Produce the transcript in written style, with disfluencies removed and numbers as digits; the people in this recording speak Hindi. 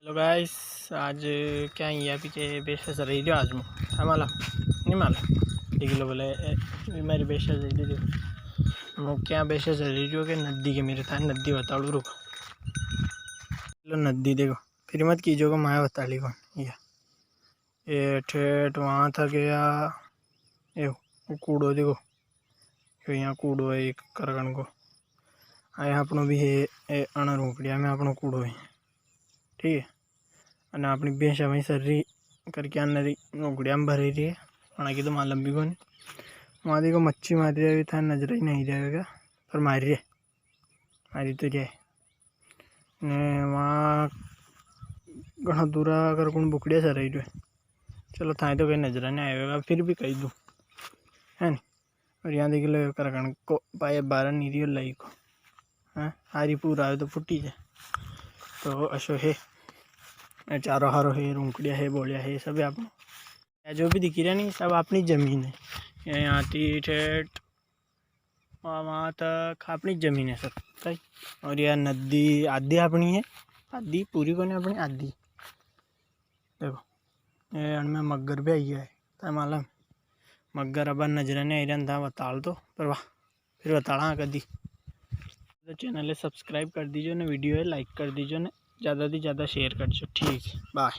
हेलो गाइस, आज क्या यहाँ पीछे बेशा से रही आज मु माला नहीं माला देख लो बोले मेरी बेशा से रही मु क्या बेशा से रही के नदी के मेरे था नदी बताड़ू रुक लो नदी देखो फिर मत कीजिए को माया बता ली कौन ये ठेठ वहाँ था गया ये वो कूड़ो देखो यहाँ कूड़ो है एक करगन को आया अपनों भी है अण रोकड़िया में अपनो कूड़ो है ठीक है। અને આપણી ભેંસ હવે સરી करके आने नौकड़िया में भरी रही है वहाँ की तो वहाँ लंबी को नहीं वहाँ देखो मच्छी मार रही था नजर ही नहीं रहेगा पर मारी तो जाए ने वहाँ घना दूरा कर कौन बुकड़िया सर रही है। चलो थाए तो कहीं नजर नहीं आएगा फिर भी कही दूँ है नहीं। और यहाँ देख लो करकन को पाए 12 नहीं रही लाई को हाँ हारी पूरा आए तो फुटी जाए तो अशो है चारों हारो है रूंकड़िया है बोलिया है सब आप जो भी दिखी रहा नहीं सब अपनी ज़मीन है। यहाँ ठेठ वहाँ तक अपनी ज़मीन है सब सही। और यह नदी आधी अपनी है आधी पूरी को नहीं अपनी आधी देखो ये में मगर भी आई है तो मालूम मगर अब नजर नहीं आई रहा था बताल तो पर वाह फिर बताड़ा कदी तो चैनल है सब्सक्राइब कर दीजिए ना वीडियो है लाइक कर दीजिए ना ज़्यादा से ज़्यादा शेयर कर दीजिए ठीक बाय।